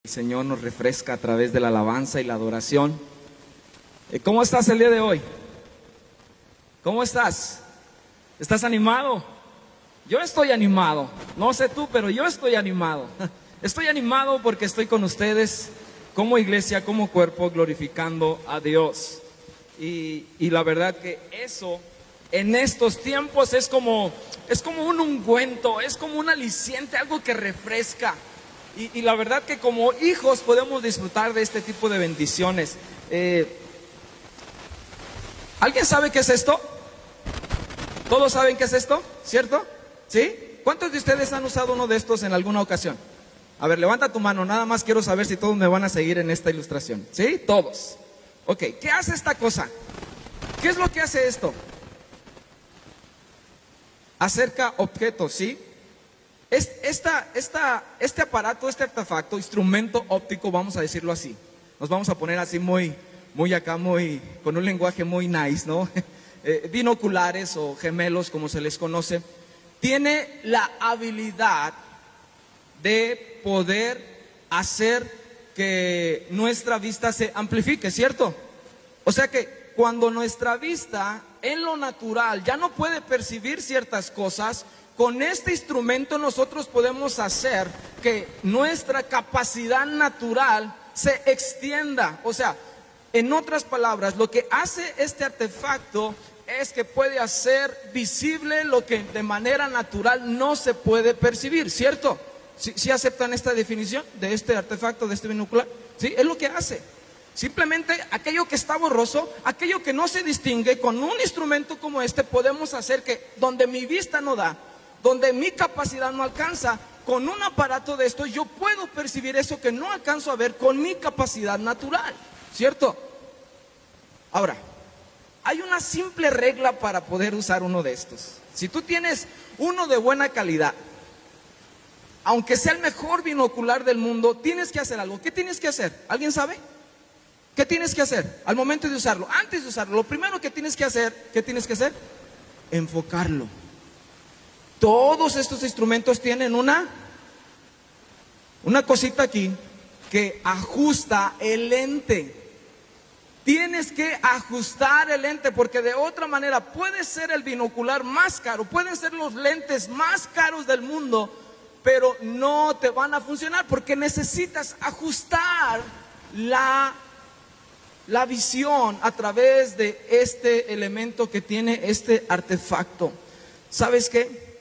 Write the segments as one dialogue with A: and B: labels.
A: El Señor nos refresca a través de la alabanza y la adoración. ¿Cómo estás el día de hoy? ¿Cómo estás? ¿Estás animado? Yo estoy animado. No sé tú, pero yo estoy animado. Estoy animado porque estoy con ustedes como iglesia, como cuerpo, glorificando a Dios. Y la verdad que eso en estos tiempos es como un ungüento, es como un aliciente, algo que refresca. Y la verdad que como hijos podemos disfrutar de este tipo de bendiciones. ¿Alguien sabe qué es esto? ¿Todos saben qué es esto? ¿Cierto? ¿Sí? ¿Cuántos de ustedes han usado uno de estos en alguna ocasión? A ver, levanta tu mano, nada más quiero saber si todos me van a seguir en esta ilustración. ¿Sí? Todos. Ok, ¿qué hace esta cosa? ¿Qué es lo que hace esto? Acerca objetos, ¿sí? Este aparato, este artefacto, instrumento óptico, vamos a decirlo así. Nos vamos a poner así muy con un lenguaje muy nice, ¿no? Binoculares o gemelos, como se les conoce. Tiene la habilidad de poder hacer que nuestra vista se amplifique, ¿cierto? O sea que cuando nuestra vista en lo natural ya no puede percibir ciertas cosas, con este instrumento nosotros podemos hacer que nuestra capacidad natural se extienda. O sea, en otras palabras, lo que hace este artefacto es que puede hacer visible lo que de manera natural no se puede percibir, ¿cierto? ¿Sí aceptan esta definición de este artefacto, de este binocular? Sí, es lo que hace. Simplemente aquello que está borroso, aquello que no se distingue, con un instrumento como este podemos hacer que donde mi vista no da, donde mi capacidad no alcanza, con un aparato de esto yo puedo percibir eso que no alcanzo a ver con mi capacidad natural, ¿cierto? Ahora, hay una simple regla para poder usar uno de estos. Si tú tienes uno de buena calidad, aunque sea el mejor binocular del mundo, tienes que hacer algo. ¿Qué tienes que hacer? ¿Alguien sabe? ¿Qué tienes que hacer al momento de usarlo? Antes de usarlo, lo primero que tienes que hacer, ¿qué tienes que hacer? Enfocarlo. Todos estos instrumentos tienen una cosita aquí que ajusta el lente. Tienes que ajustar el lente porque de otra manera puede ser el binocular más caro, pueden ser los lentes más caros del mundo, pero no te van a funcionar porque necesitas ajustar la visión a través de este elemento que tiene este artefacto. ¿Sabes qué?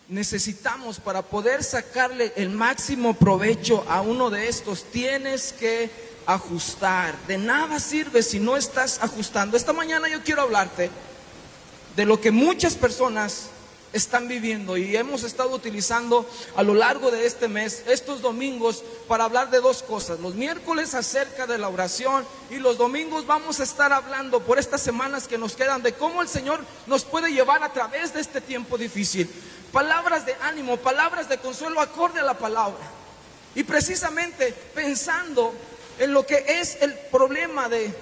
A: Necesitamos, para poder sacarle el máximo provecho a uno de estos, tienes que ajustar. De nada sirve si no estás ajustando. Esta mañana yo quiero hablarte de lo que muchas personas están viviendo y hemos estado utilizando a lo largo de este mes, estos domingos, para hablar de dos cosas. Los miércoles acerca de la oración y los domingos vamos a estar hablando por estas semanas que nos quedan de cómo el Señor nos puede llevar a través de este tiempo difícil. Palabras de ánimo, palabras de consuelo acorde a la palabra. Y precisamente pensando en lo que es el problema de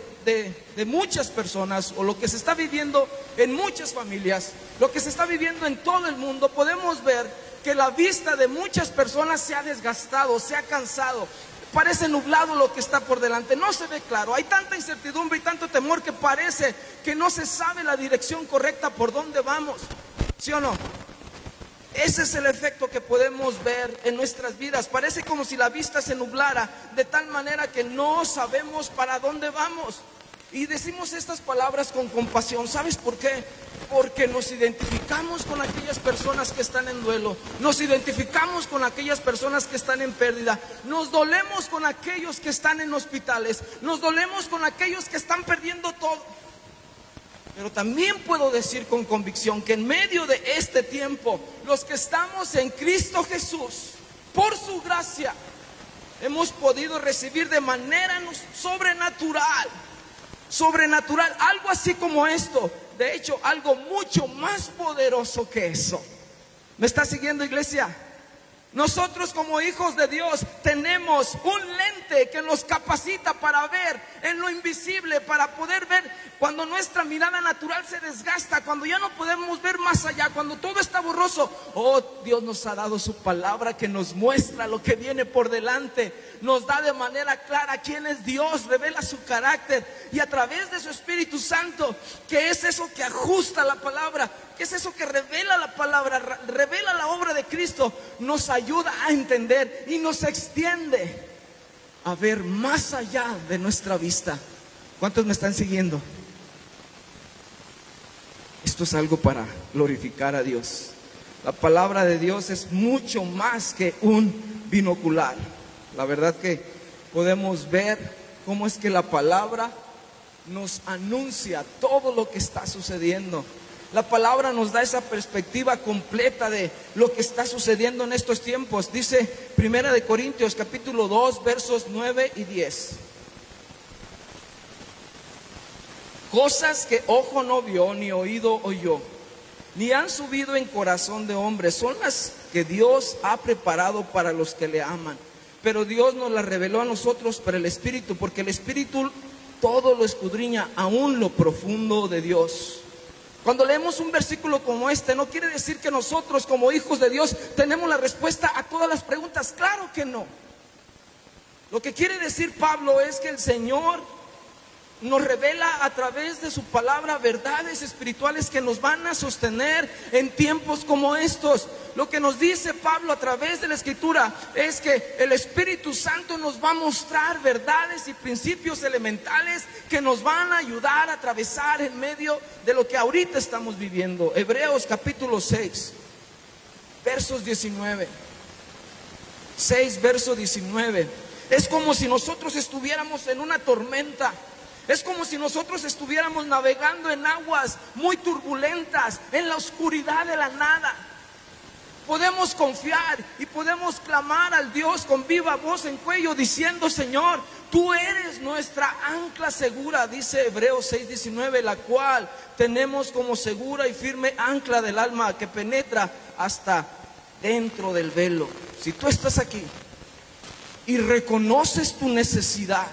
A: muchas personas, o lo que se está viviendo en muchas familias, lo que se está viviendo en todo el mundo, podemos ver que la vista de muchas personas se ha desgastado, se ha cansado. Parece nublado lo que está por delante, no se ve claro. Hay tanta incertidumbre y tanto temor que parece que no se sabe la dirección correcta por dónde vamos, ¿sí o no? Ese es el efecto que podemos ver en nuestras vidas. Parece como si la vista se nublara de tal manera que no sabemos para dónde vamos. Y decimos estas palabras con compasión. ¿Sabes por qué? Porque nos identificamos con aquellas personas que están en duelo. Nos identificamos con aquellas personas que están en pérdida. Nos dolemos con aquellos que están en hospitales. Nos dolemos con aquellos que están perdiendo todo. Pero también puedo decir con convicción que en medio de este tiempo, los que estamos en Cristo Jesús, por su gracia, hemos podido recibir de manera sobrenatural, algo así como esto. De hecho, algo mucho más poderoso que eso. ¿Me está siguiendo, iglesia? Nosotros como hijos de Dios tenemos un lente que nos capacita para ver en lo invisible, para poder ver cuando nuestra mirada natural se desgasta, cuando ya no podemos ver más allá, cuando todo está borroso. Oh, Dios nos ha dado su palabra que nos muestra lo que viene por delante, nos da de manera clara quién es Dios, revela su carácter, y a través de su Espíritu Santo, que es eso que ajusta la palabra, que es eso que revela la palabra, revela la obra de Cristo, nos ayuda a entender y nos extiende a ver más allá de nuestra vista. ¿Cuántos me están siguiendo? Esto es algo para glorificar a Dios. La palabra de Dios es mucho más que un binocular. La verdad que podemos ver cómo es que la palabra nos anuncia todo lo que está sucediendo. La palabra nos da esa perspectiva completa de lo que está sucediendo en estos tiempos. Dice 1 de Corintios capítulo 2 versos 9 y 10. Cosas que ojo no vio, ni oído oyó, ni han subido en corazón de hombre, son las que Dios ha preparado para los que le aman. Pero Dios nos las reveló a nosotros por el Espíritu, porque el Espíritu todo lo escudriña, aún lo profundo de Dios. Cuando leemos un versículo como este, no quiere decir que nosotros como hijos de Dios tenemos la respuesta a todas las preguntas. Claro que no. Lo que quiere decir Pablo es que el Señor nos revela a través de su palabra verdades espirituales que nos van a sostener en tiempos como estos. Lo que nos dice Pablo a través de la Escritura es que el Espíritu Santo nos va a mostrar verdades y principios elementales que nos van a ayudar a atravesar en medio de lo que ahorita estamos viviendo. Hebreos capítulo 6, versos 19. 6, verso 19. Es como si nosotros estuviéramos en una tormenta. Es como si nosotros estuviéramos navegando en aguas muy turbulentas, en la oscuridad de la nada. Podemos confiar y podemos clamar al Dios con viva voz en cuello diciendo: Señor, tú eres nuestra ancla segura, dice Hebreos 6:19, la cual tenemos como segura y firme ancla del alma que penetra hasta dentro del velo. Si tú estás aquí y reconoces tu necesidad,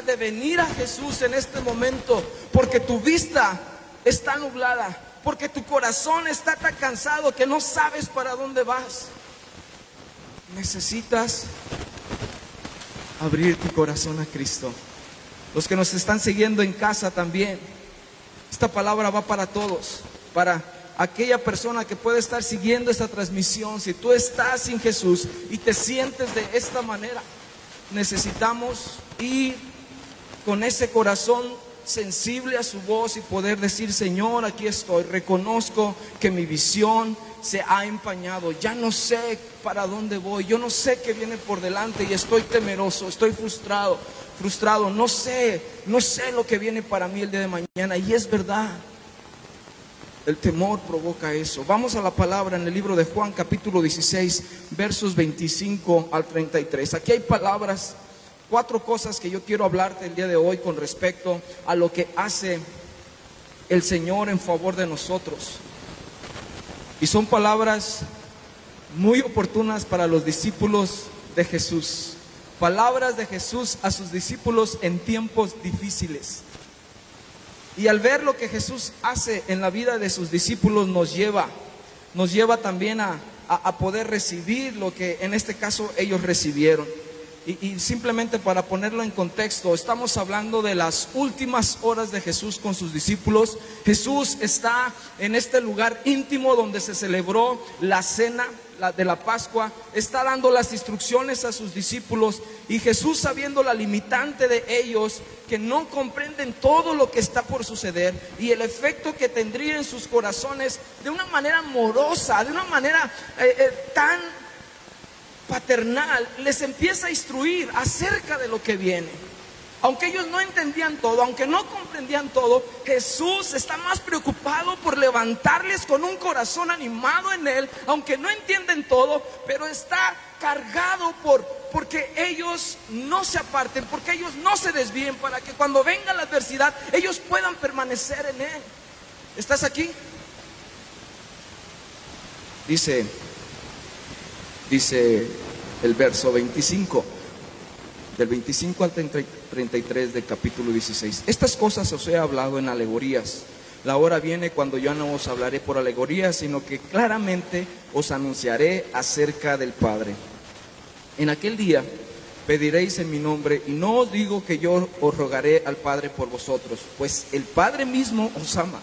A: de venir a Jesús en este momento, porque tu vista está nublada, porque tu corazón está tan cansado que no sabes para dónde vas, necesitas abrir tu corazón a Cristo. Los que nos están siguiendo en casa también, esta palabra va para todos, para aquella persona que puede estar siguiendo esta transmisión. Si tú estás sin Jesús y te sientes de esta manera, necesitamos ir con ese corazón sensible a su voz y poder decir: Señor, aquí estoy, reconozco que mi visión se ha empañado, ya no sé para dónde voy, yo no sé qué viene por delante y estoy temeroso, estoy frustrado, no sé lo que viene para mí el día de mañana. Y es verdad, el temor provoca eso. Vamos a la palabra en el libro de Juan capítulo 16 versos 25 al 33. Aquí hay palabras, 4 cosas que yo quiero hablarte el día de hoy con respecto a lo que hace el Señor en favor de nosotros. Y son palabras muy oportunas para los discípulos de Jesús. Palabras de Jesús a sus discípulos en tiempos difíciles. Y al ver lo que Jesús hace en la vida de sus discípulos, nos lleva también a poder recibir lo que en este caso ellos recibieron. Y simplemente para ponerlo en contexto, estamos hablando de las últimas horas de Jesús con sus discípulos. Jesús está en este lugar íntimo donde se celebró la cena de la Pascua, está dando las instrucciones a sus discípulos, y Jesús, sabiendo la limitante de ellos, que no comprenden todo lo que está por suceder y el efecto que tendría en sus corazones, de una manera amorosa, de una manera tan paternal, les empieza a instruir acerca de lo que viene. Aunque ellos no entendían todo, aunque no comprendían todo, Jesús está más preocupado por levantarles con un corazón animado en Él, aunque no entienden todo, pero está cargado porque ellos no se aparten, porque ellos no se desvíen, para que cuando venga la adversidad ellos puedan permanecer en Él. ¿Estás aquí? Dice el verso 25, del 25 al 33 del capítulo 16. Estas cosas os he hablado en alegorías. La hora viene cuando yo no os hablaré por alegorías, sino que claramente os anunciaré acerca del Padre. En aquel día pediréis en mi nombre, y no os digo que yo os rogaré al Padre por vosotros, pues el Padre mismo os ama.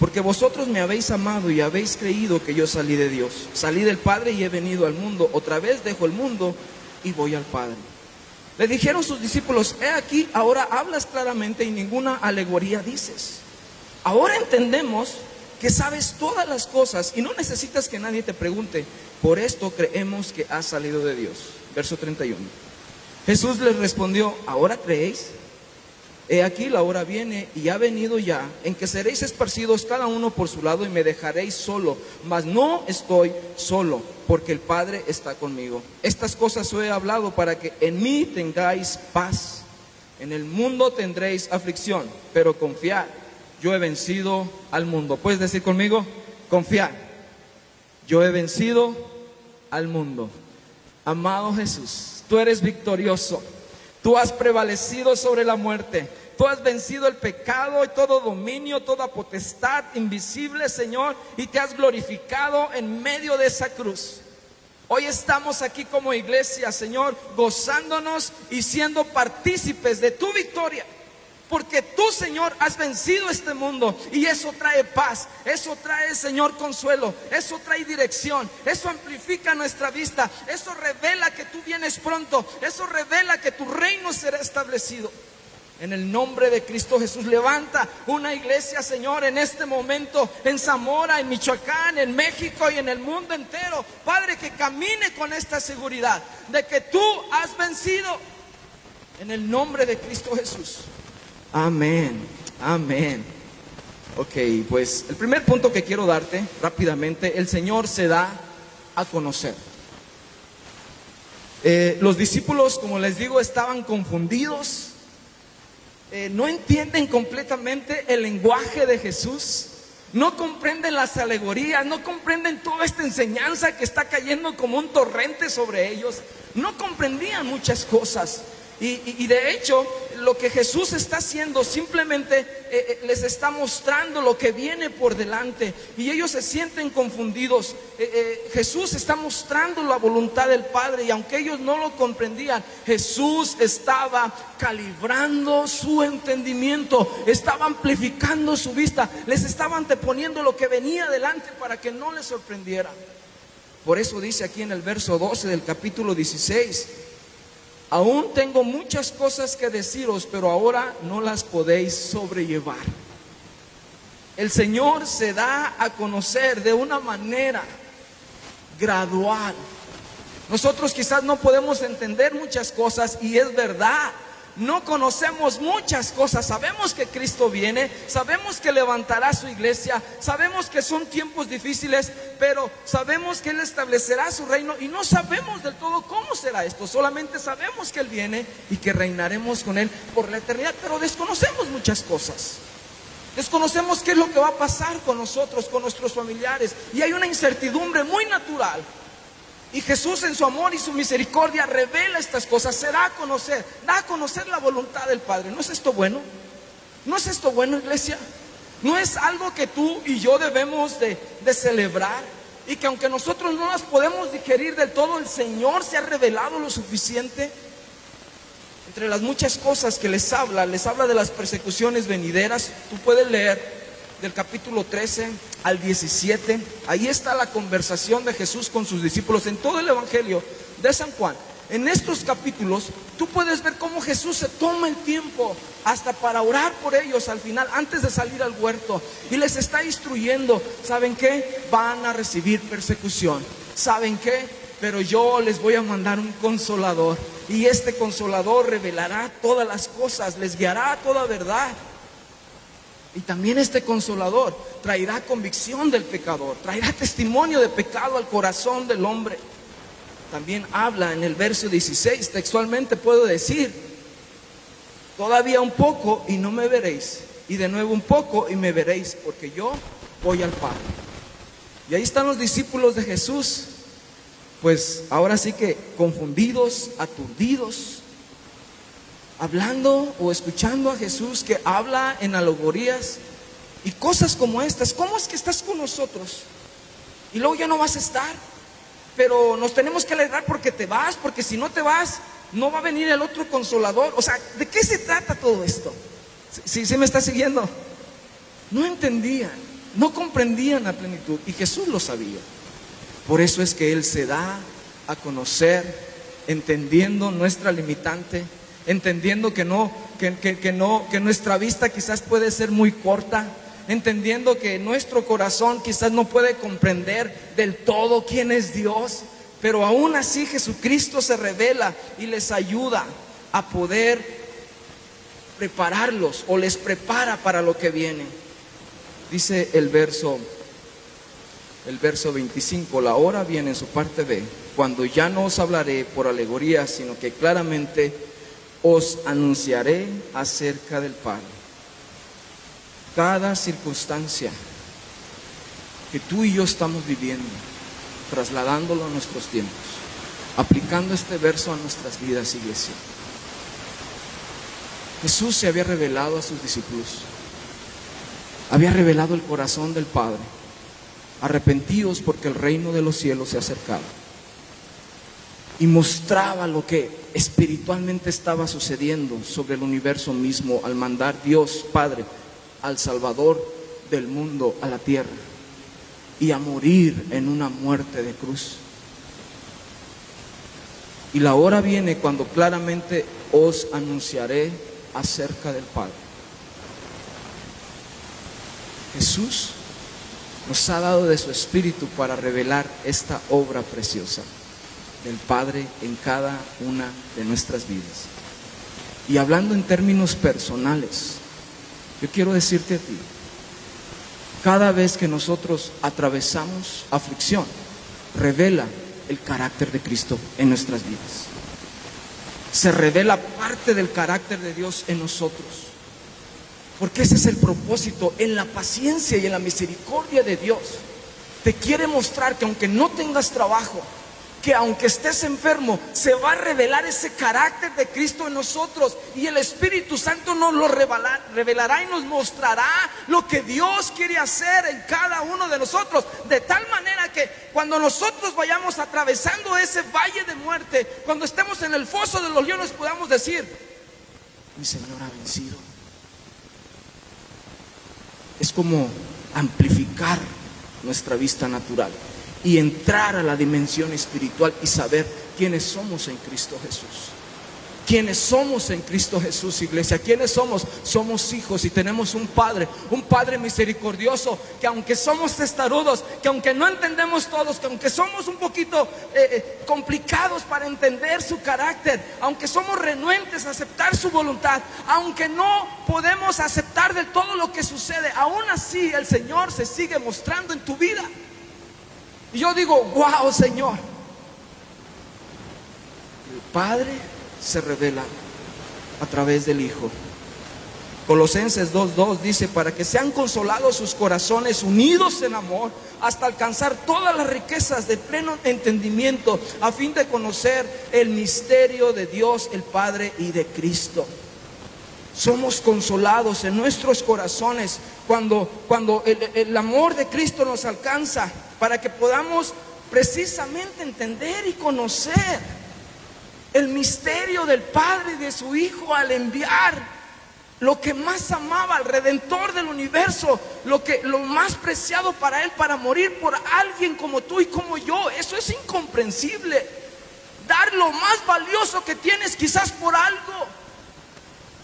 A: Porque vosotros me habéis amado y habéis creído que yo salí de Dios. Salí del Padre y he venido al mundo. Otra vez dejo el mundo y voy al Padre. Le dijeron sus discípulos: he aquí, ahora hablas claramente y ninguna alegoría dices. Ahora entendemos que sabes todas las cosas y no necesitas que nadie te pregunte. Por esto creemos que has salido de Dios. Verso 31. Jesús les respondió: ¿ahora creéis? He aquí, la hora viene y ha venido ya, en que seréis esparcidos cada uno por su lado y me dejaréis solo. Mas no estoy solo, porque el Padre está conmigo. Estas cosas os he hablado para que en mí tengáis paz. En el mundo tendréis aflicción, pero confiad, yo he vencido al mundo. ¿Puedes decir conmigo? Confiad, yo he vencido al mundo. Amado Jesús, tú eres victorioso. Tú has prevalecido sobre la muerte. Tú has vencido el pecado y todo dominio, toda potestad invisible, Señor, y te has glorificado en medio de esa cruz. Hoy estamos aquí como iglesia, Señor, gozándonos y siendo partícipes de tu victoria. Porque tú, Señor, has vencido este mundo y eso trae paz, eso trae, Señor, consuelo, eso trae dirección, eso amplifica nuestra vista, eso revela que tú vienes pronto, eso revela que tu reino será establecido. En el nombre de Cristo Jesús, levanta una iglesia, Señor, en este momento, en Zamora, en Michoacán, en México y en el mundo entero. Padre, que camine con esta seguridad de que tú has vencido. En el nombre de Cristo Jesús. Amén, amén. Ok, pues el primer punto que quiero darte rápidamente: el Señor se da a conocer. Los discípulos, como les digo, estaban confundidos. No entienden completamente el lenguaje de Jesús. No comprenden las alegorías, no comprenden toda esta enseñanza que está cayendo como un torrente sobre ellos. No comprendían muchas cosas. Y de hecho, lo que Jesús está haciendo simplemente les está mostrando lo que viene por delante. Y ellos se sienten confundidos. Jesús está mostrando la voluntad del Padre. Y aunque ellos no lo comprendían, Jesús estaba calibrando su entendimiento. Estaba amplificando su vista. Les estaba anteponiendo lo que venía delante para que no les sorprendiera. Por eso dice aquí en el verso 12 del capítulo 16: aún tengo muchas cosas que deciros, pero ahora no las podéis sobrellevar. El Señor se da a conocer de una manera gradual. Nosotros quizás no podemos entender muchas cosas, y es verdad. No conocemos muchas cosas. Sabemos que Cristo viene, sabemos que levantará su iglesia, sabemos que son tiempos difíciles, pero sabemos que Él establecerá su reino y no sabemos del todo cómo será esto. Solamente sabemos que Él viene y que reinaremos con Él por la eternidad, pero desconocemos muchas cosas. Desconocemos qué es lo que va a pasar con nosotros, con nuestros familiares, y hay una incertidumbre muy natural. Y Jesús, en su amor y su misericordia, revela estas cosas, se da a conocer la voluntad del Padre. ¿No es esto bueno? ¿No es esto bueno, iglesia? ¿No es algo que tú y yo debemos de celebrar? Y que aunque nosotros no las podemos digerir del todo, el Señor se ha revelado lo suficiente. Entre las muchas cosas que les habla de las persecuciones venideras. Tú puedes leer del capítulo 13 al 17, ahí está la conversación de Jesús con sus discípulos en todo el Evangelio de San Juan. En estos capítulos tú puedes ver cómo Jesús se toma el tiempo hasta para orar por ellos al final, antes de salir al huerto, y les está instruyendo. ¿Saben qué? Van a recibir persecución. ¿Saben qué? Pero yo les voy a mandar un consolador, y este consolador revelará todas las cosas, les guiará a toda verdad. Y también este consolador traerá convicción del pecador, traerá testimonio de pecado al corazón del hombre. También habla en el verso 16, textualmente puedo decir: todavía un poco y no me veréis, y de nuevo un poco y me veréis, porque yo voy al Padre. Y ahí están los discípulos de Jesús, pues ahora sí que confundidos, aturdidos, hablando o escuchando a Jesús que habla en alegorías y cosas como estas. ¿Cómo es que estás con nosotros y luego ya no vas a estar? Pero nos tenemos que alegrar porque te vas, porque si no te vas, no va a venir el otro consolador. O sea, ¿de qué se trata todo esto? ¿Sí me está siguiendo? No entendían, no comprendían a plenitud, y Jesús lo sabía. Por eso es que Él se da a conocer, entendiendo nuestra limitante, entendiendo que nuestra vista quizás puede ser muy corta, entendiendo que nuestro corazón quizás no puede comprender del todo quién es Dios, pero aún así Jesucristo se revela y les ayuda a poder prepararlos, o les prepara para lo que viene. Dice el verso 25, la hora viene en su parte B, cuando ya no os hablaré por alegoría, sino que claramente os anunciaré acerca del Padre. Cada circunstancia que tú y yo estamos viviendo, trasladándolo a nuestros tiempos, aplicando este verso a nuestras vidas, iglesia. Jesús se había revelado a sus discípulos, había revelado el corazón del Padre. Arrepentíos porque el reino de los cielos se ha acercado. Y mostraba lo que espiritualmente estaba sucediendo sobre el universo mismo al mandar Dios Padre al Salvador del mundo a la tierra y a morir en una muerte de cruz. Y la hora viene cuando claramente os anunciaré acerca del Padre. Jesús nos ha dado de su Espíritu para revelar esta obra preciosa del Padre en cada una de nuestras vidas. Y hablando en términos personales, yo quiero decirte a ti, cada vez que nosotros atravesamos aflicción, revela el carácter de Cristo en nuestras vidas. Se revela parte del carácter de Dios en nosotros. Porque ese es el propósito. En la paciencia y en la misericordia de Dios te quiere mostrar que aunque no tengas trabajo, que aunque estés enfermo, se va a revelar ese carácter de Cristo en nosotros, y el Espíritu Santo nos lo revelará y nos mostrará lo que Dios quiere hacer en cada uno de nosotros, de tal manera que cuando nosotros vayamos atravesando ese valle de muerte, cuando estemos en el foso de los leones, podamos decir: mi Señor ha vencido. Es como amplificar nuestra vista natural y entrar a la dimensión espiritual y saber quiénes somos en Cristo Jesús. ¿Quiénes somos en Cristo Jesús, iglesia? ¿Quiénes somos? Somos hijos y tenemos un Padre misericordioso, que aunque somos testarudos, que aunque no entendemos todos, que aunque somos un poquito complicados para entender su carácter, aunque somos renuentes a aceptar su voluntad, aunque no podemos aceptar del todo lo que sucede, aún así el Señor se sigue mostrando en tu vida. Y yo digo: wow, Señor. El Padre se revela a través del Hijo. Colosenses 2:2 dice: para que sean consolados sus corazones, unidos en amor, hasta alcanzar todas las riquezas de pleno entendimiento, a fin de conocer el misterio de Dios el Padre y de Cristo. Somos consolados en nuestros corazones cuando el amor de Cristo nos alcanza, para que podamos precisamente entender y conocer el misterio del Padre y de su Hijo al enviar lo que más amaba, al Redentor del universo, lo más preciado para Él, para morir por alguien como tú y como yo. Eso es incomprensible. Dar lo más valioso que tienes quizás por algo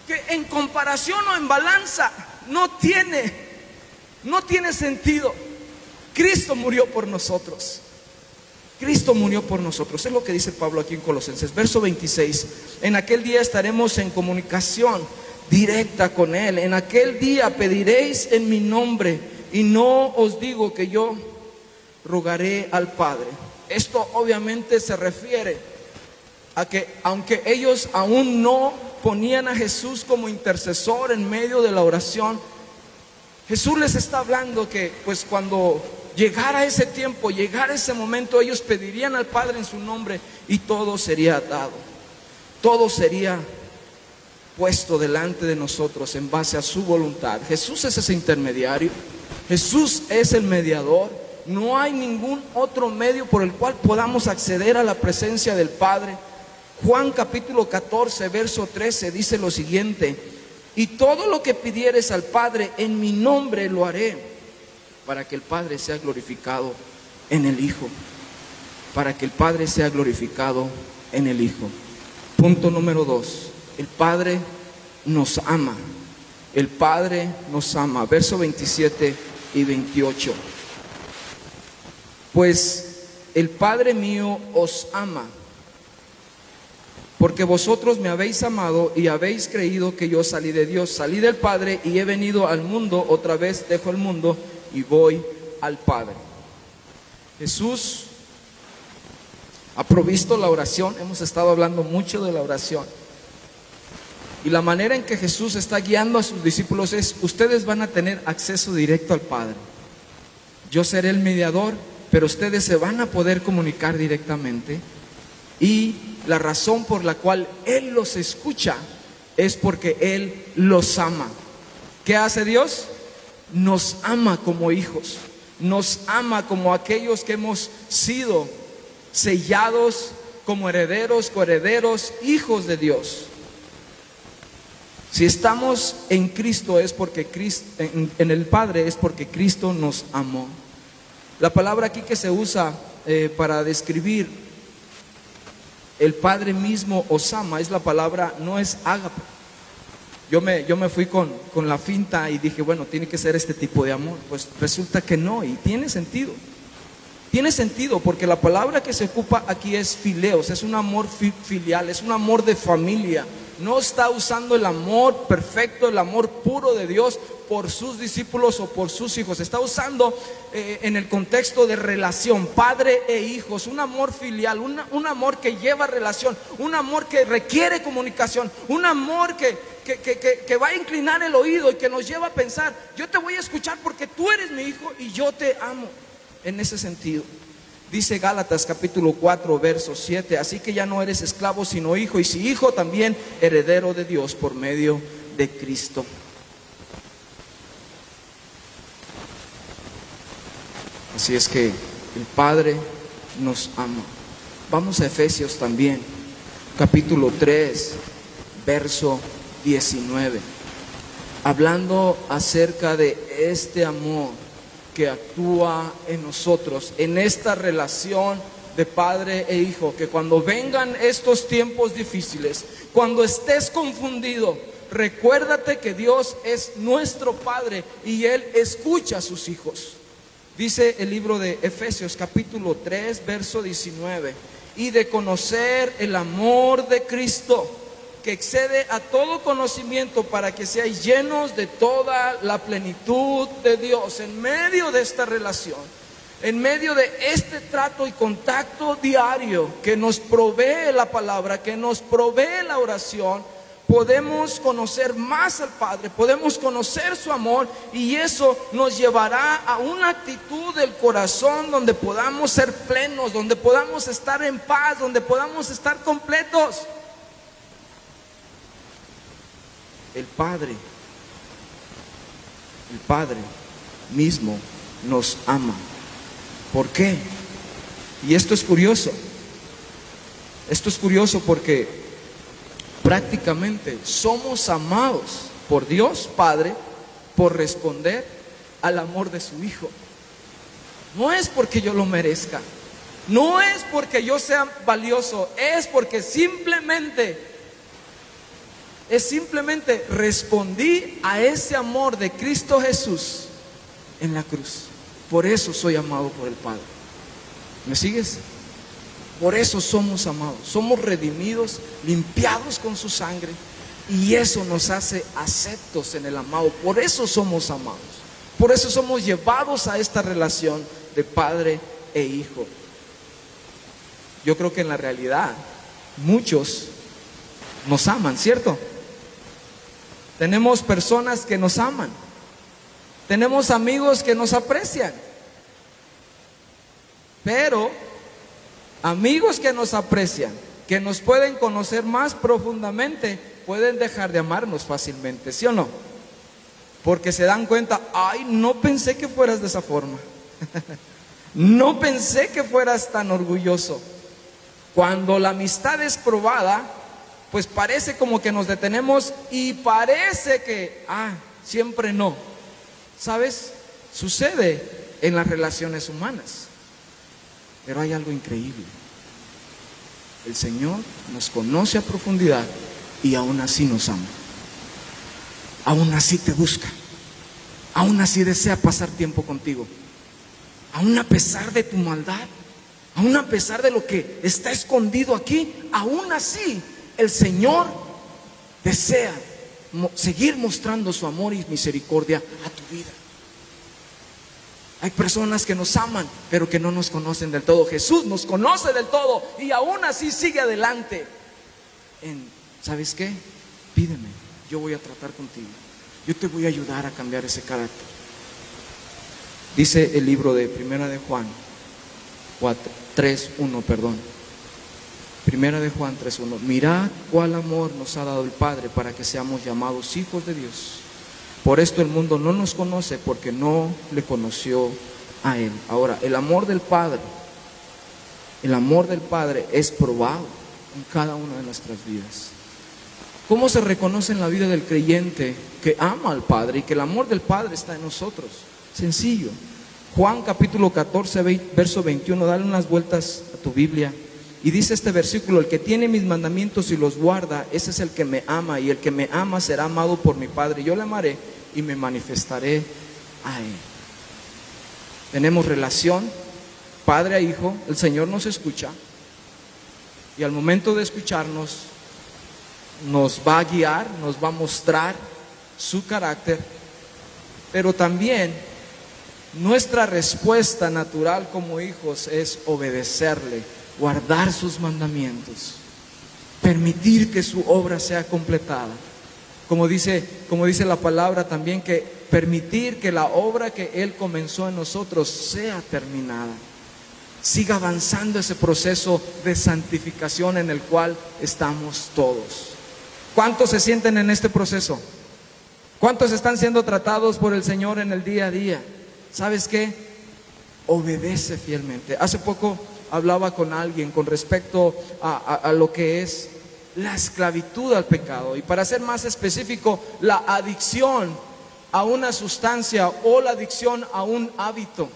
A: que en comparación o en balanza no tiene sentido. Cristo murió por nosotros. Cristo murió por nosotros. Es lo que dice Pablo aquí en Colosenses. Verso 26. En aquel día estaremos en comunicación directa con Él. En aquel día pediréis en mi nombre, y no os digo que yo rogaré al Padre. Esto obviamente se refiere a que aunque ellos aún no ponían a Jesús como intercesor en medio de la oración, Jesús les está hablando que pues cuando llegara ese tiempo, llegara ese momento, ellos pedirían al Padre en su nombre y todo sería dado. Todo sería puesto delante de nosotros en base a su voluntad. Jesús es ese intermediario. Jesús es el mediador. No hay ningún otro medio por el cual podamos acceder a la presencia del Padre. Juan capítulo 14, verso 13 dice lo siguiente: y todo lo que pidieres al Padre en mi nombre lo haré, para que el Padre sea glorificado en el Hijo. Para que el Padre sea glorificado en el Hijo. Punto número 2. El Padre nos ama. El Padre nos ama. Verso 27 y 28. Pues el Padre mío os ama, porque vosotros me habéis amado y habéis creído que yo salí de Dios. Salí del Padre y he venido al mundo. Otra vez dejo el mundo y voy al Padre. Jesús ha provisto la oración. Hemos estado hablando mucho de la oración. Y la manera en que Jesús está guiando a sus discípulos es: ustedes van a tener acceso directo al Padre. Yo seré el mediador, pero ustedes se van a poder comunicar directamente. Y la razón por la cual Él los escucha es porque Él los ama. ¿Qué hace Dios? Nos ama como hijos. Nos ama como aquellos que hemos sido sellados como herederos, coherederos, hijos de Dios. Si estamos en Cristo es porque en el Padre es porque Cristo nos amó. La palabra aquí que se usa para describir el Padre mismo os ama es la palabra, no es ágape. Yo me fui con la finta y dije, bueno, tiene que ser este tipo de amor. Pues resulta que no, y tiene sentido. Tiene sentido porque la palabra que se ocupa aquí es fileos, es un amor filial, es un amor de familia. No está usando el amor perfecto, el amor puro de Dios por sus discípulos o por sus hijos. Está usando en el contexto de relación, padre e hijos, un amor filial, un amor que lleva relación, un amor que requiere comunicación, un amor que va a inclinar el oído y que nos lleva a pensar: yo te voy a escuchar porque tú eres mi hijo y yo te amo. En ese sentido, dice Gálatas capítulo 4, verso 7: así que ya no eres esclavo sino hijo, y si hijo también heredero de Dios por medio de Cristo. Así es que el Padre nos ama. Vamos a Efesios también, capítulo 3, verso 19, hablando acerca de este amor que actúa en nosotros, en esta relación de padre e hijo, que cuando vengan estos tiempos difíciles, cuando estés confundido, recuérdate que Dios es nuestro Padre y Él escucha a sus hijos. Dice el libro de Efesios capítulo 3, verso 19: y de conocer el amor de Cristo, que excede a todo conocimiento, para que seáis llenos de toda la plenitud de Dios. En medio de esta relación, en medio de este trato y contacto diario que nos provee la palabra, que nos provee la oración, podemos conocer más al Padre, podemos conocer su amor, y eso nos llevará a una actitud del corazón donde podamos ser plenos, donde podamos estar en paz, donde podamos estar completos. El Padre mismo nos ama. ¿Por qué? Y esto es curioso. Esto es curioso porque prácticamente somos amados por Dios Padre por responder al amor de su Hijo. No es porque yo lo merezca, no es porque yo sea valioso, es porque simplemente respondí a ese amor de Cristo Jesús en la cruz. Por eso soy amado por el Padre. ¿Me sigues? Por eso somos amados, somos redimidos, limpiados con su sangre, y eso nos hace aceptos en el amado. Por eso somos amados, por eso somos llevados a esta relación de padre e hijo. Yo creo que en la realidad muchos nos aman, ¿cierto? Tenemos personas que nos aman, tenemos amigos que nos aprecian, Pero amigos que nos aprecian, que nos pueden conocer más profundamente, pueden dejar de amarnos fácilmente, ¿sí o no? Porque se dan cuenta, ay, no pensé que fueras de esa forma. No pensé que fueras tan orgulloso. Cuando la amistad es probada, pues parece como que nos detenemos y parece que, siempre no. ¿Sabes? Sucede en las relaciones humanas. Pero hay algo increíble. El Señor nos conoce a profundidad y aún así nos ama. Aún así te busca. Aún así desea pasar tiempo contigo. Aún a pesar de tu maldad, aún a pesar de lo que está escondido aquí, aún así el Señor desea seguir mostrando su amor y misericordia a tu vida. Hay personas que nos aman, pero que no nos conocen del todo. Jesús nos conoce del todo y aún así sigue adelante. ¿Sabes qué? Pídeme, yo voy a tratar contigo. Yo te voy a ayudar a cambiar ese carácter. Dice el libro de Primera de Juan 3:1, Primera de Juan 3:1. Mirad cuál amor nos ha dado el Padre para que seamos llamados hijos de Dios. Por esto el mundo no nos conoce, porque no le conoció a Él. Ahora, el amor del Padre es probado en cada una de nuestras vidas. ¿Cómo se reconoce en la vida del creyente que ama al Padre y que el amor del Padre está en nosotros? Sencillo. Juan capítulo 14, verso 21, dale unas vueltas a tu Biblia. Y dice este versículo: el que tiene mis mandamientos y los guarda, ese es el que me ama, y el que me ama será amado por mi Padre. Yo le amaré y me manifestaré a Él. Tenemos relación Padre a Hijo. El Señor nos escucha y al momento de escucharnos nos va a guiar, nos va a mostrar su carácter, pero también nuestra respuesta natural como hijos es obedecerle, guardar sus mandamientos, permitir que su obra sea completada. Como dice la palabra también, que permitir que la obra que Él comenzó en nosotros sea terminada. Siga avanzando ese proceso de santificación en el cual estamos todos. ¿Cuántos se sienten en este proceso? ¿Cuántos están siendo tratados por el Señor en el día a día? ¿Sabes qué? Obedece fielmente. Hace poco hablaba con alguien con respecto a lo que es la esclavitud al pecado, y para ser más específico, la adicción a una sustancia o la adicción a un hábito.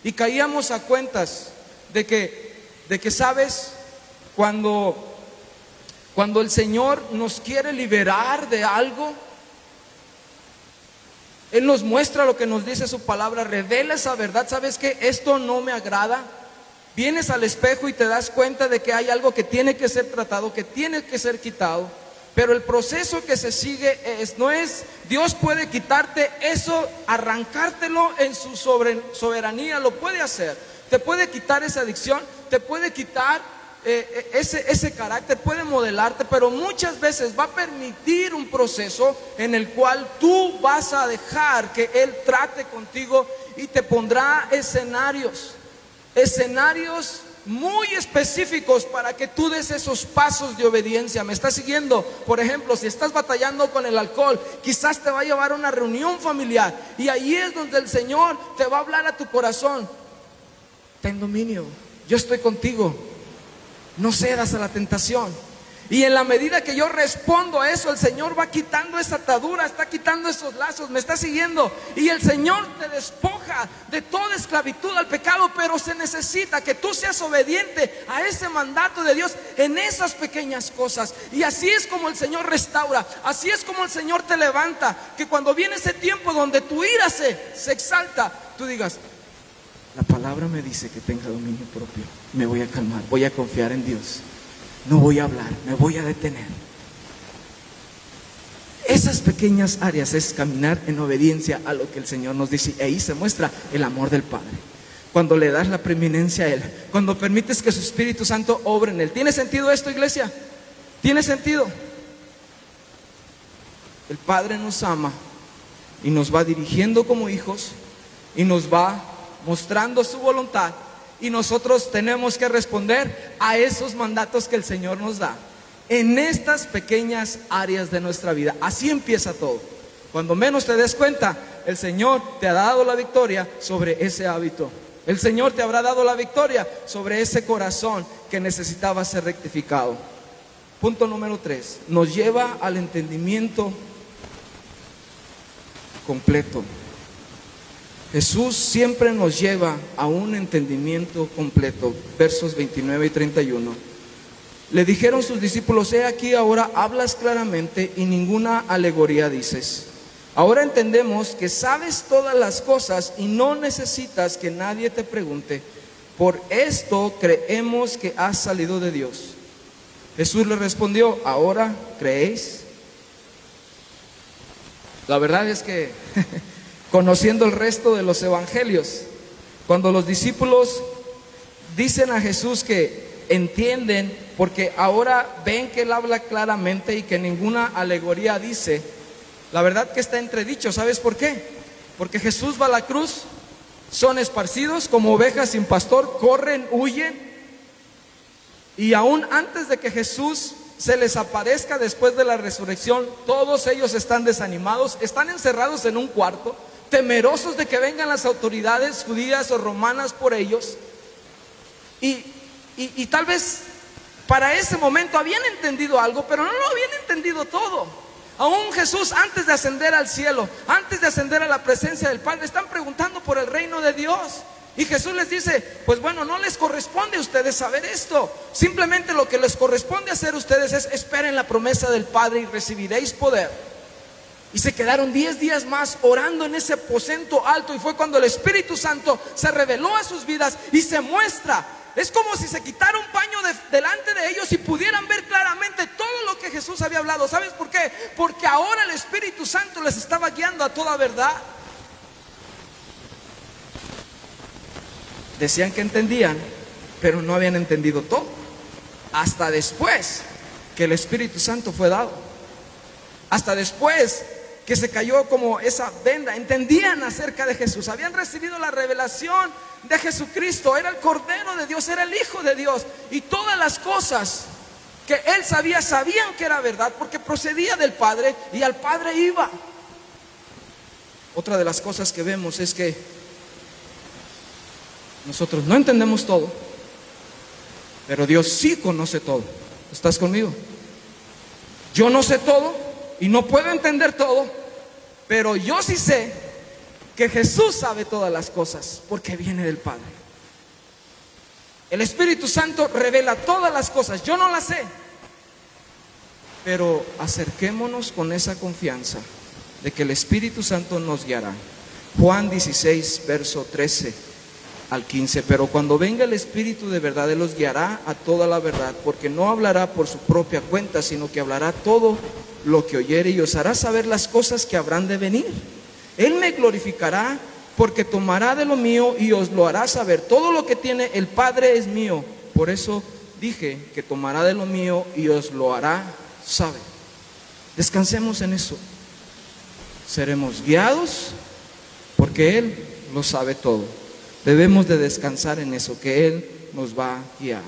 A: Y caíamos a cuentas de que ¿sabes? Cuando el Señor nos quiere liberar de algo, Él nos muestra lo que nos dice su palabra, revela esa verdad. ¿Sabes qué? Esto no me agrada. Vienes al espejo y te das cuenta de que hay algo que tiene que ser tratado, que tiene que ser quitado. Pero el proceso que se sigue no es, Dios puede quitarte eso, arrancártelo en su soberanía, lo puede hacer. Te puede quitar esa adicción, te puede quitar ese carácter, puede modelarte, pero muchas veces va a permitir un proceso en el cual tú vas a dejar que Él trate contigo y te pondrá escenarios muy específicos para que tú des esos pasos de obediencia. ¿Me estás siguiendo? Por ejemplo, si estás batallando con el alcohol, quizás te va a llevar a una reunión familiar, y ahí es donde el Señor te va a hablar a tu corazón. Ten dominio, yo estoy contigo, no cedas a la tentación. Y en la medida que yo respondo a eso, el Señor va quitando esa atadura, está quitando esos lazos. ¿Me está siguiendo? Y el Señor te despoja de toda esclavitud al pecado, pero se necesita que tú seas obediente a ese mandato de Dios en esas pequeñas cosas. Y así es como el Señor restaura, así es como el Señor te levanta, que cuando viene ese tiempo donde tu ira se exalta, tú digas: la palabra me dice que tenga dominio propio, me voy a calmar, voy a confiar en Dios. No voy a hablar, me voy a detener. Esas pequeñas áreas es caminar en obediencia a lo que el Señor nos dice. Y ahí se muestra el amor del Padre. Cuando le das la preeminencia a Él, cuando permites que su Espíritu Santo obre en Él. ¿Tiene sentido esto, iglesia? ¿Tiene sentido? El Padre nos ama y nos va dirigiendo como hijos y nos va mostrando su voluntad. y nosotros tenemos que responder a esos mandatos que el Señor nos da en estas pequeñas áreas de nuestra vida. Así empieza todo. Cuando menos te des cuenta, el Señor te ha dado la victoria sobre ese hábito. El Señor te habrá dado la victoria sobre ese corazón que necesitaba ser rectificado. Punto número 3, nos lleva al entendimiento completo. Jesús siempre nos lleva a un entendimiento completo. Versos 29 y 31. Le dijeron sus discípulos: he aquí, ahora hablas claramente y ninguna alegoría dices. Ahora entendemos que sabes todas las cosas y no necesitas que nadie te pregunte. Por esto creemos que has salido de Dios. Jesús le respondió: ¿ahora creéis? La verdad es que conociendo el resto de los evangelios, cuando los discípulos dicen a Jesús que entienden, porque ahora ven que Él habla claramente y que ninguna alegoría dice, la verdad que está entredicho. ¿Sabes por qué? Porque Jesús va a la cruz, son esparcidos como ovejas sin pastor, corren, huyen, y aún antes de que Jesús se les aparezca después de la resurrección, todos ellos están desanimados, están encerrados en un cuarto, temerosos de que vengan las autoridades judías o romanas por ellos, y tal vez para ese momento habían entendido algo, pero no lo habían entendido todo. Aún Jesús, antes de ascender al cielo, antes de ascender a la presencia del Padre, están preguntando por el reino de Dios. Y Jesús les dice: pues bueno, no les corresponde a ustedes saber esto. Simplemente lo que les corresponde hacer a ustedes es: esperen la promesa del Padre y recibiréis poder. Y se quedaron 10 días más orando en ese aposento alto, y fue cuando el Espíritu Santo se reveló a sus vidas y se muestra. Es como si se quitara un paño delante de ellos y pudieran ver claramente todo lo que Jesús había hablado. ¿Sabes por qué? Porque ahora el Espíritu Santo les estaba guiando a toda verdad. Decían que entendían, pero no habían entendido todo. Hasta después que el Espíritu Santo fue dado. Hasta después que se cayó como esa venda. Entendían acerca de Jesús, habían recibido la revelación de Jesucristo. Era el Cordero de Dios, era el Hijo de Dios, y todas las cosas que Él sabía, sabían que era verdad, porque procedía del Padre y al Padre iba. Otra de las cosas que vemos es que nosotros no entendemos todo, pero Dios sí conoce todo. ¿Estás conmigo? Yo no sé todo y no puedo entender todo, pero yo sí sé que Jesús sabe todas las cosas, porque viene del Padre. El Espíritu Santo revela todas las cosas. Yo no las sé, pero acerquémonos con esa confianza de que el Espíritu Santo nos guiará. Juan 16, verso 13 al 15. Pero cuando venga el Espíritu de verdad, Él los guiará a toda la verdad, porque no hablará por su propia cuenta, sino que hablará todo lo que oyere y os hará saber las cosas que habrán de venir. Él me glorificará, porque tomará de lo mío y os lo hará saber. Todo lo que tiene el Padre es mío. Por eso dije que tomará de lo mío y os lo hará saber. Descansemos en eso. Seremos guiados porque Él lo sabe todo. Debemos de descansar en eso, que Él nos va a guiar.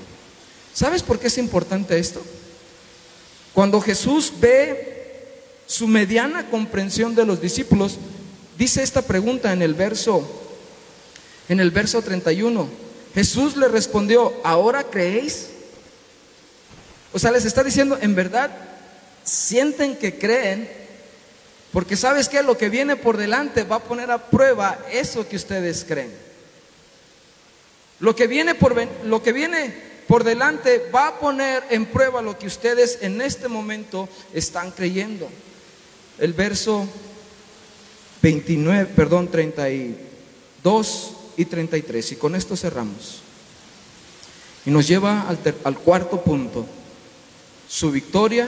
A: ¿Sabes por qué es importante esto? Cuando Jesús ve su mediana comprensión de los discípulos, dice esta pregunta en el verso 31. Jesús le respondió: ¿ahora creéis? O sea, les está diciendo: en verdad sienten que creen, porque ¿sabes qué? Lo que viene por delante va a poner a prueba eso que ustedes creen. Lo que viene por delante va a poner en prueba lo que ustedes en este momento están creyendo. El verso 32 y 33, y con esto cerramos. Y nos lleva al cuarto punto. Su victoria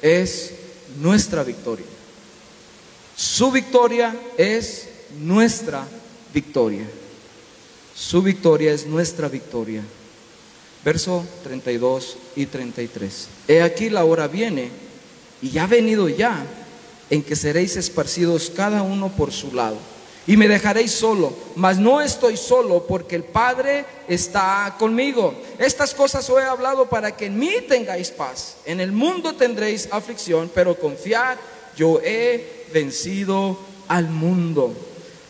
A: es nuestra victoria. Su victoria es nuestra victoria. Su victoria es nuestra victoria. Verso 32 y 33. He aquí la hora viene, y ya ha venido ya, en que seréis esparcidos cada uno por su lado, y me dejaréis solo, mas no estoy solo, porque el Padre está conmigo. Estas cosas os he hablado para que en mí tengáis paz. En el mundo tendréis aflicción, pero confiad, yo he vencido al mundo.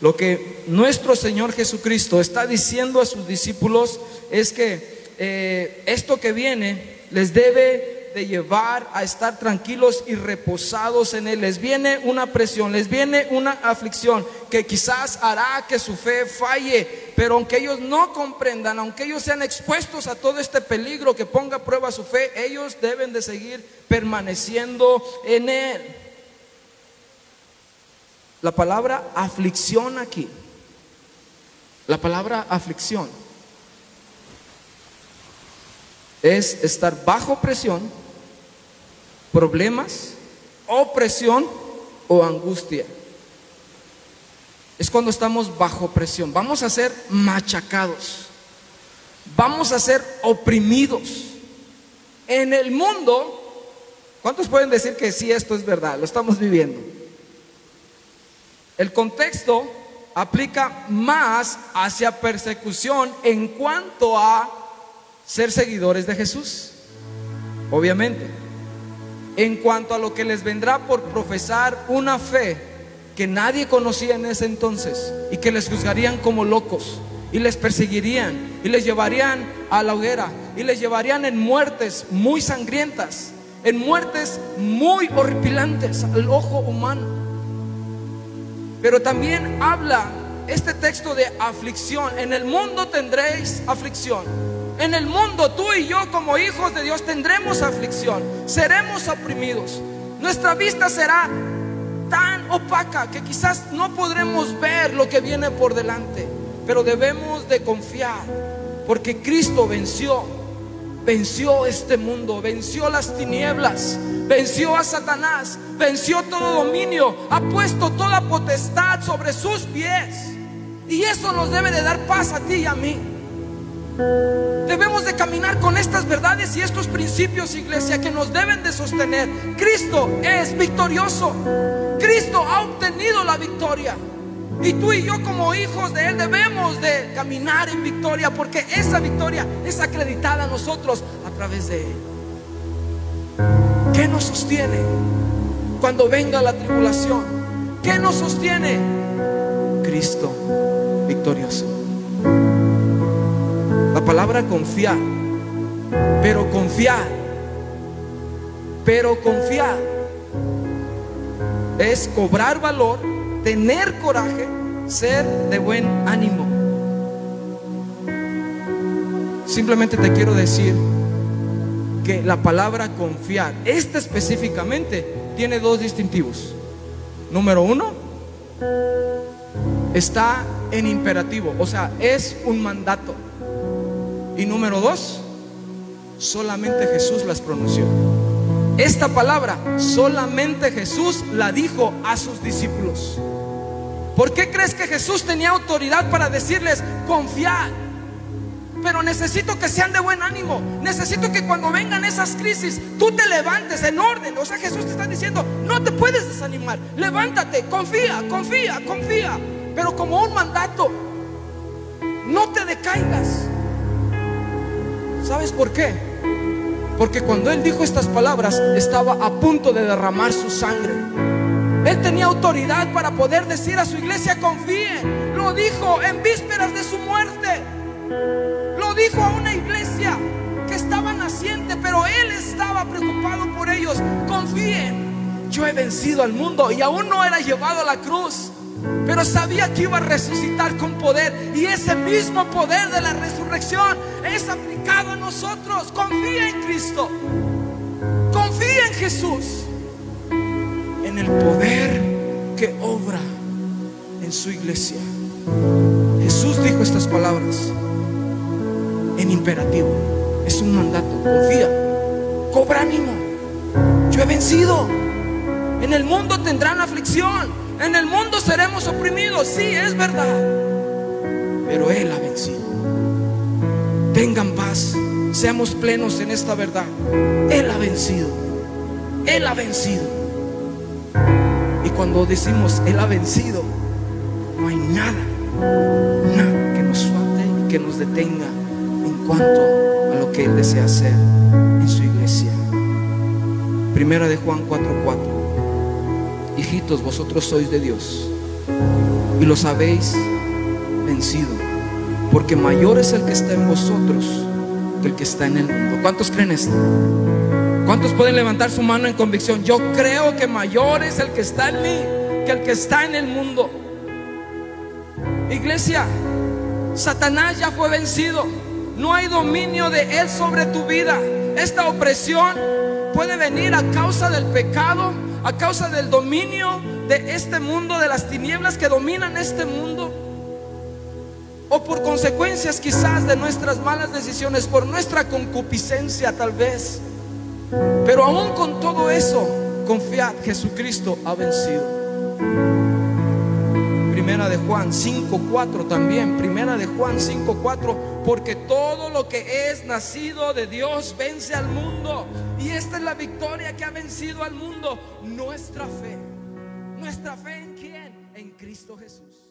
A: Lo que nuestro Señor Jesucristo está diciendo a sus discípulos es que esto que viene les debe de llevar a estar tranquilos y reposados en Él. Les viene una presión, les viene una aflicción que quizás hará que su fe falle, pero aunque ellos no comprendan, aunque ellos sean expuestos a todo este peligro que ponga a prueba su fe, ellos deben de seguir permaneciendo en Él. La palabra aflicción aquí, la palabra aflicción es estar bajo presión, problemas, opresión o angustia. Es cuando estamos bajo presión. Vamos a ser machacados, vamos a ser oprimidos. En el mundo, ¿cuántos pueden decir que sí, esto es verdad? Lo estamos viviendo. El contexto aplica más hacia persecución en cuanto a ser seguidores de Jesús, obviamente. En cuanto a lo que les vendrá por profesar una fe que nadie conocía en ese entonces, y que les juzgarían como locos, y les perseguirían, y les llevarían a la hoguera, y les llevarían en muertes muy sangrientas, en muertes muy horripilantes al ojo humano. Pero también habla este texto de aflicción. En el mundo tendréis aflicción. En el mundo, tú y yo como hijos de Dios tendremos aflicción, seremos oprimidos. Nuestra vista será tan opaca que quizás no podremos ver lo que viene por delante, pero debemos de confiar, porque Cristo venció este mundo, venció las tinieblas, venció a Satanás, venció todo dominio, ha puesto toda potestad sobre sus pies, y eso nos debe de dar paz a ti y a mí. Debemos de caminar con estas verdades y estos principios, iglesia, que nos deben de sostener. Cristo es victorioso, Cristo ha obtenido la victoria, y tú y yo como hijos de Él debemos de caminar en victoria, porque esa victoria es acreditada a nosotros a través de Él. ¿Qué nos sostiene cuando venga la tribulación? ¿Qué nos sostiene? Cristo victorioso. La palabra confiar, pero confiar es cobrar valor, tener coraje, ser de buen ánimo. Simplemente te quiero decir que la palabra confiar, específicamente, tiene dos distintivos. Número uno, está en imperativo, o sea, es un mandato. Y número dos, solamente Jesús las pronunció. Esta palabra solamente Jesús la dijo a sus discípulos. ¿Por qué crees que Jesús tenía autoridad para decirles confiad? Pero necesito que sean de buen ánimo. Necesito que cuando vengan esas crisis, tú te levantes en orden. O sea, Jesús te está diciendo, no te puedes desanimar, levántate, confía, confía, confía. Pero como un mandato, no te decaigas. ¿Sabes por qué? Porque cuando Él dijo estas palabras, estaba a punto de derramar su sangre. Él tenía autoridad para poder decir a su iglesia, confíen. Lo dijo en vísperas de su muerte. Lo dijo a una iglesia que estaba naciente, pero Él estaba preocupado por ellos. Confíen, yo he vencido al mundo. Y aún no era llevado a la cruz, pero sabía que iba a resucitar con poder. Y ese mismo poder de la resurrección es aplicado a nosotros. Confía en Cristo, confía en Jesús, en el poder que obra en su iglesia. Jesús dijo estas palabras en imperativo, es un mandato. Confía, cobra ánimo, yo he vencido. En el mundo tendrán aflicción, en el mundo seremos oprimidos, sí, es verdad, pero Él ha vencido. Tengan paz, seamos plenos en esta verdad. Él ha vencido, Él ha vencido. Y cuando decimos Él ha vencido, No hay nada que nos falte y que nos detenga en cuanto a lo que Él desea hacer en su iglesia. Primera de Juan 4:4. Hijitos, vosotros sois de Dios y los habéis vencido, porque mayor es el que está en vosotros que el que está en el mundo. ¿Cuántos creen esto? ¿Cuántos pueden levantar su mano en convicción? Yo creo que mayor es el que está en mí que el que está en el mundo. Iglesia, Satanás ya fue vencido. No hay dominio de él sobre tu vida. Esta opresión puede venir a causa del pecado, a causa del dominio de este mundo, de las tinieblas que dominan este mundo, o por consecuencias quizás de nuestras malas decisiones, por nuestra concupiscencia tal vez. Pero aún con todo eso, confiad, Jesucristo ha vencido. Primera de Juan 5:4 también. Primera de Juan 5:4. Porque todo lo que es nacido de Dios vence al mundo. Y esta es la victoria que ha vencido al mundo: nuestra fe. ¿Nuestra fe en quién? En Cristo Jesús.